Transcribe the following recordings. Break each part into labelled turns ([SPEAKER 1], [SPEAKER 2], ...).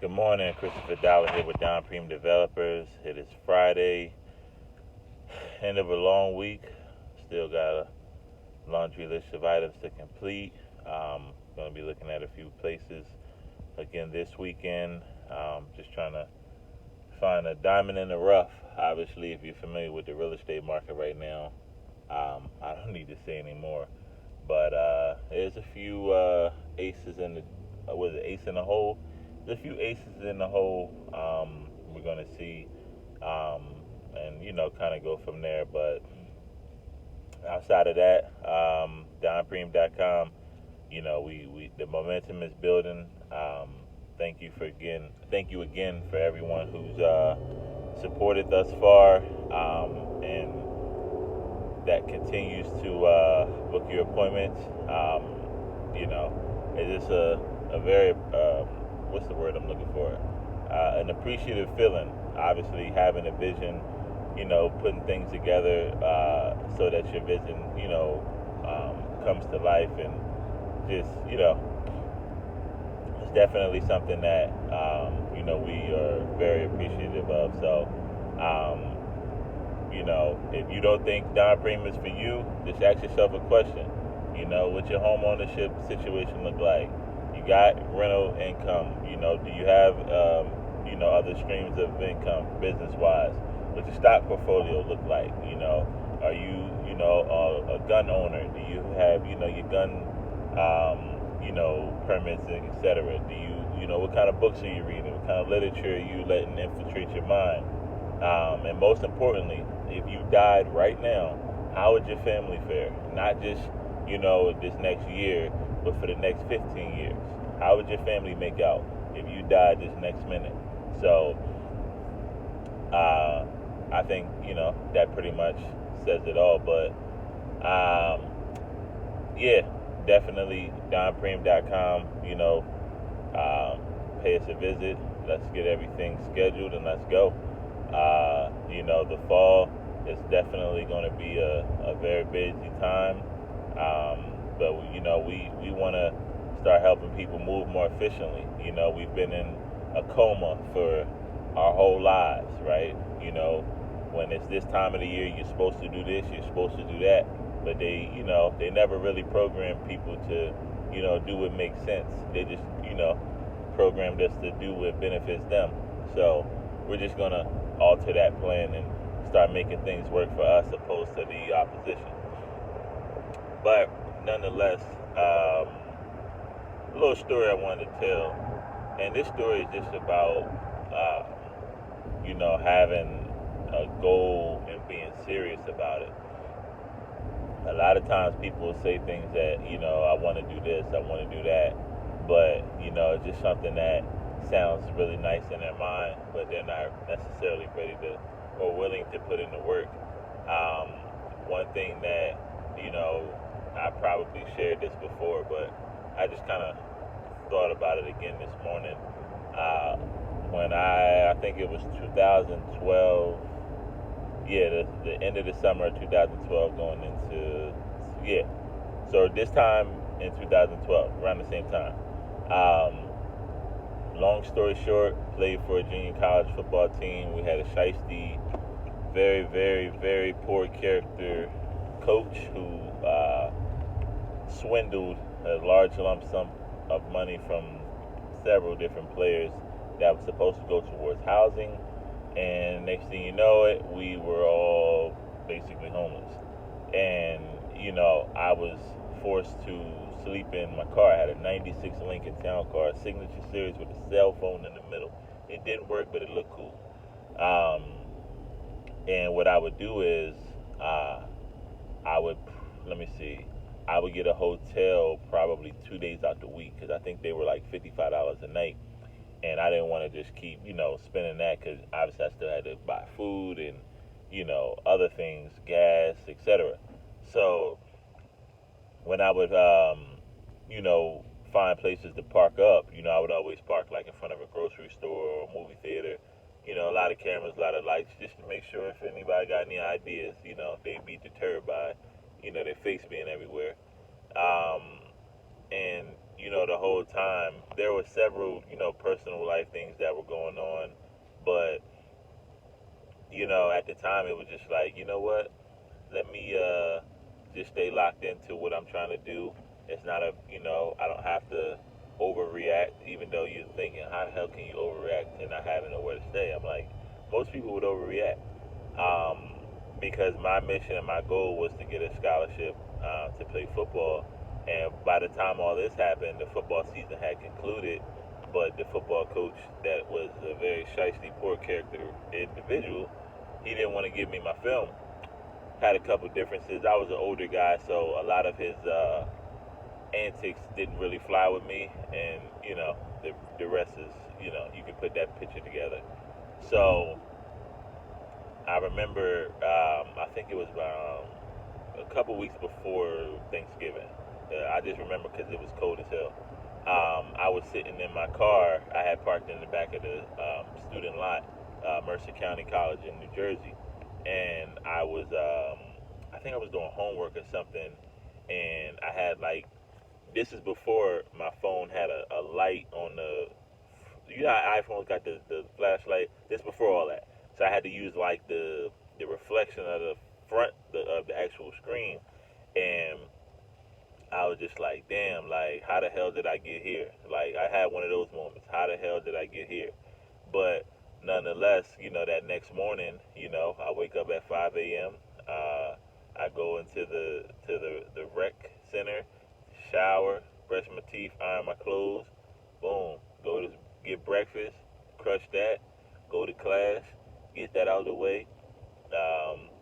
[SPEAKER 1] Good morning, Christopher Dollar here with Donpreme Developers. It is Friday, end of a long week. Still got a laundry list of items to complete. Going to be looking at a few places again this weekend. Just trying to find a diamond in the rough. Obviously, if you're familiar with the real estate market right now, I don't need to say anymore. But there's a few aces in the was it ace in the hole? There's a few aces in the hole. We're gonna see, um, and kind of go from there. But outside of that, DonPreme.com, we the momentum is building. Thank you again for everyone who's supported thus far, and that continues to book your appointments. It's just a very what's the word I'm looking for? An appreciative feeling. Obviously, having a vision, putting things together so that your vision, comes to life, and just, it's definitely something that we are very appreciative of. So, if you don't think Don Prem is for you, just ask yourself a question. What's your home ownership situation look like? You got rental income. Do you have other streams of income business wise? What's your stock portfolio look like? Are you a gun owner? Do you have your gun permits, etc.? Do you what kind of books are you reading? What kind of literature are you letting infiltrate your mind? And most importantly, if you died right now, how would your family fare? Not just this next year, but for the next 15 years. How would your family make out if you died this next minute? So I think that pretty much says it all. But yeah, definitely DonPreme.com. Pay us a visit. Let's get everything scheduled and let's go. The fall is definitely going to be a very busy time. But we want to start helping people move more efficiently. We've been in a coma for our whole lives, right? When it's this time of the year, you're supposed to do this, you're supposed to do that, but they never really program people to, do what makes sense. They just, programmed us to do what benefits them. So we're just gonna alter that plan and start making things work for us, opposed to the opposition. But nonetheless, a little story I wanted to tell, and this story is just about, having a goal and being serious about it. A lot of times people will say things that, I want to do this, I want to do that, but, it's just something that sounds really nice in their mind, but they're not necessarily ready to or willing to put in the work. One thing that, I probably shared this before, but I just kind of thought about it again this morning. When I think it was 2012, yeah, the end of the summer of 2012 going into, yeah. So this time in 2012, around the same time. Long story short, played for a junior college football team. We had a shiesty, very, very, very poor character coach who swindled a large lump sum of money from several different players that was supposed to go towards housing. And next thing you know it, we were all basically homeless. And, I was forced to sleep in my car. I had a 96 Lincoln Town Car, Signature Series with a cell phone in the middle. It didn't work, but it looked cool. And what I would do is, I would, let me see, I would get a hotel probably 2 days out the week, because I think they were like $55 a night. And I didn't want to just keep, spending that, because obviously I still had to buy food and, other things, gas, etc. So when I would, find places to park up, I would always park like in front of a grocery store or a movie theater. A lot of cameras, a lot of lights, just to make sure if anybody got any ideas, they'd be deterred by, their face being everywhere. And, the whole time there were several, personal life things that were going on, but at the time it was just like, you know what, let me just stay locked into what I'm trying to do. It's not I don't have to overreact, even though you're thinking, how the hell can you overreact and not having nowhere to stay? I'm like, most people would overreact, um, because my mission and my goal was to get a scholarship to play football. And by the time all this happened, the football season had concluded. But the football coach, that was a very shiesty, poor character individual, he didn't want to give me my film. Had a couple differences. I was an older guy, so a lot of his antics didn't really fly with me, and the rest is, you can put that picture together. So I remember, I think it was about a couple weeks before Thanksgiving. I just remember because it was cold as hell. I was sitting in my car. I had parked in the back of the student lot, Mercer County College in New Jersey, and I think I was doing homework or something, and I had like, this is before my phone had a light on the, how iPhones got the flashlight. This before all that, so I had to use like the reflection of the front of the actual screen, and I was just like, damn, like, how the hell did I get here? Like, I had one of those moments. How the hell did I get here? But nonetheless, that next morning, I wake up at 5 a.m. I go into the rec center, shower, brush my teeth, iron my clothes, boom, go to get breakfast, crush that, go to class, get that out of the way,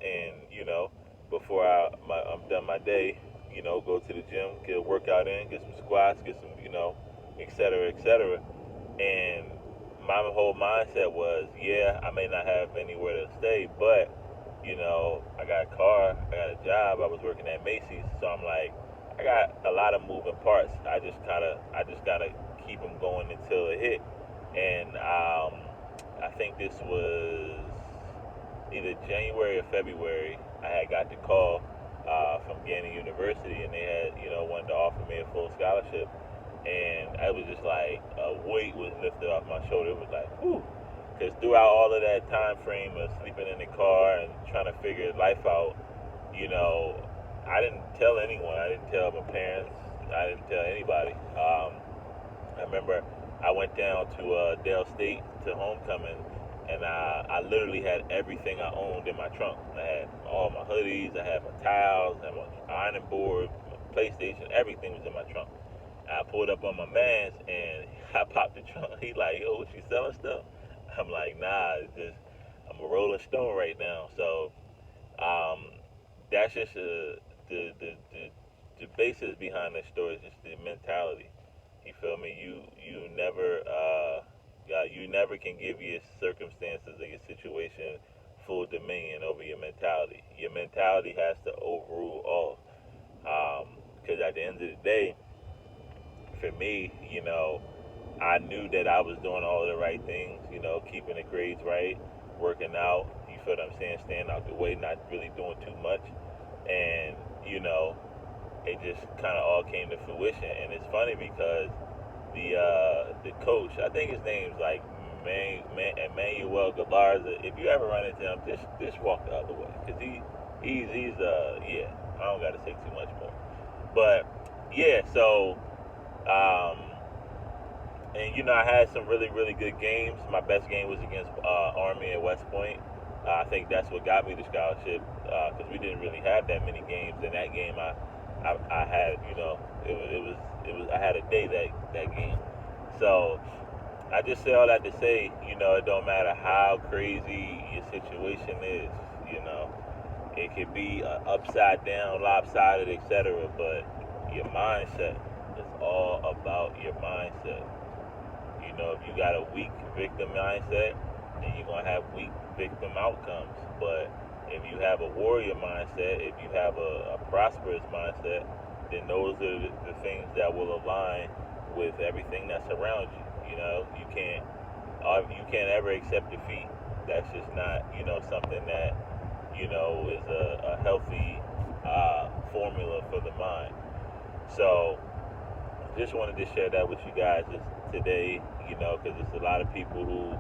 [SPEAKER 1] and before I'm done my day, go to the gym, get a workout in, get some squats, get some, et cetera, et cetera. And my whole mindset was, yeah, I may not have anywhere to stay, but, I got a car, I got a job, I was working at Macy's, so I'm like, I got a lot of moving parts. I just gotta keep them going until it hit. And I think this was either January or February. I had got the call from Gannett University, and they had, wanted to offer me a full scholarship. And I was just like, a weight was lifted off my shoulder. It was like, whew. Because throughout all of that time frame of sleeping in the car and trying to figure life out, I didn't tell anyone. I didn't tell my parents. I didn't tell anybody. I remember I went down to Dale State to homecoming, and I literally had everything I owned in my trunk. I had all my hoodies, I had my towels, I had my ironing board, my PlayStation, everything was in my trunk. I pulled up on my man's, and I popped the trunk. He's like, yo, what, you selling stuff? I'm like, nah, it's just, I'm a rolling stone right now. So um, that's just the basis behind that story is just the mentality. You feel me? You never can give your circumstances or your situation full dominion over your mentality. Your mentality has to overrule all. Because at the end of the day, for me, I knew that I was doing all of the right things, keeping the grades right, working out, you feel what I'm saying, staying out the way, not really doing too much. And, it just kind of all came to fruition. And it's funny because the coach, I think his name's like Emmanuel Galarza. If you ever run into him, just walk the other way, because he's yeah, I don't got to say too much more. But yeah, so and I had some really, really good games. My best game was against Army at West Point. I think that's what got me the scholarship, because we didn't really have that many games. In that game, I had, it was I had a day that game. So I just say all that to say, it don't matter how crazy your situation is, it could be upside down, lopsided, etc. But your mindset is all about your mindset. If you got a weak victim mindset, then you're going to have weak victim outcomes. But if you have a warrior mindset, if you have a prosperous mindset, then those are the things that will align with everything that's around you. You can't ever accept defeat. That's just not, something that, is a healthy formula for the mind. So just wanted to share that with you guys today, because there's a lot of people who,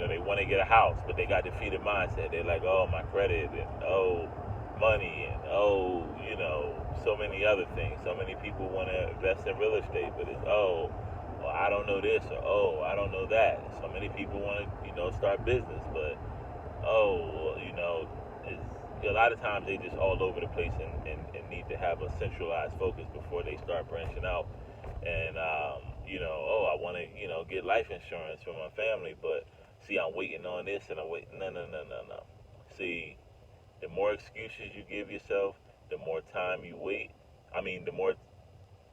[SPEAKER 1] they want to get a house, but they got defeated mindset. They're like, oh, my credit, and oh, money, and oh, so many other things. So many people want to invest in real estate, but it's, oh, well, I don't know this, or oh, I don't know that. So many people want to, start business, but oh, it's, a lot of times they just all over the place and need to have a centralized focus before they start branching out. And, oh, I want to, get life insurance for my family, but see, I'm waiting on this and I'm waiting. No, no, no, no, no. See, the more excuses you give yourself, the more time you wait. I mean, the more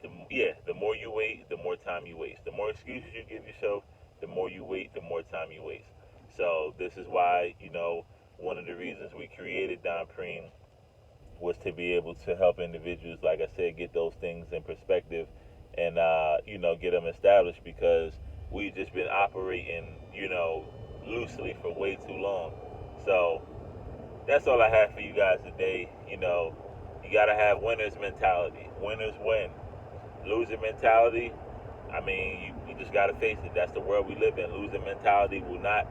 [SPEAKER 1] you wait, the more time you waste. The more excuses you give yourself, the more you wait, the more time you waste. So this is why, one of the reasons we created Donpreme was to be able to help individuals, like I said, get those things in perspective and, get them established, because we've just been operating, loosely for way too long. So that's all I have for you guys today. You got to have winner's mentality. Winners win. Loser mentality, I mean, you just got to face it. That's the world we live in. Loser mentality will not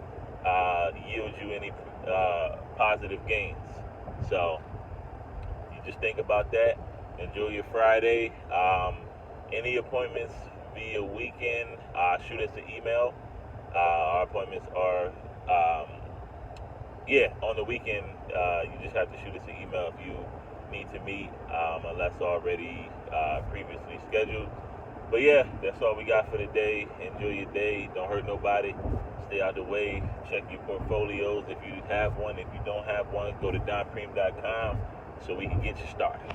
[SPEAKER 1] yield you any positive gains. So you just think about that. Enjoy your Friday. Any appointments via weekend, shoot us an email. Our appointments are, on the weekend. You just have to shoot us an email if you need to meet, unless already previously scheduled. But yeah, that's all we got for today. Enjoy your day. Don't hurt nobody. Stay out the way. Check your portfolios if you have one. If you don't have one, go to donpreme.com so we can get you started.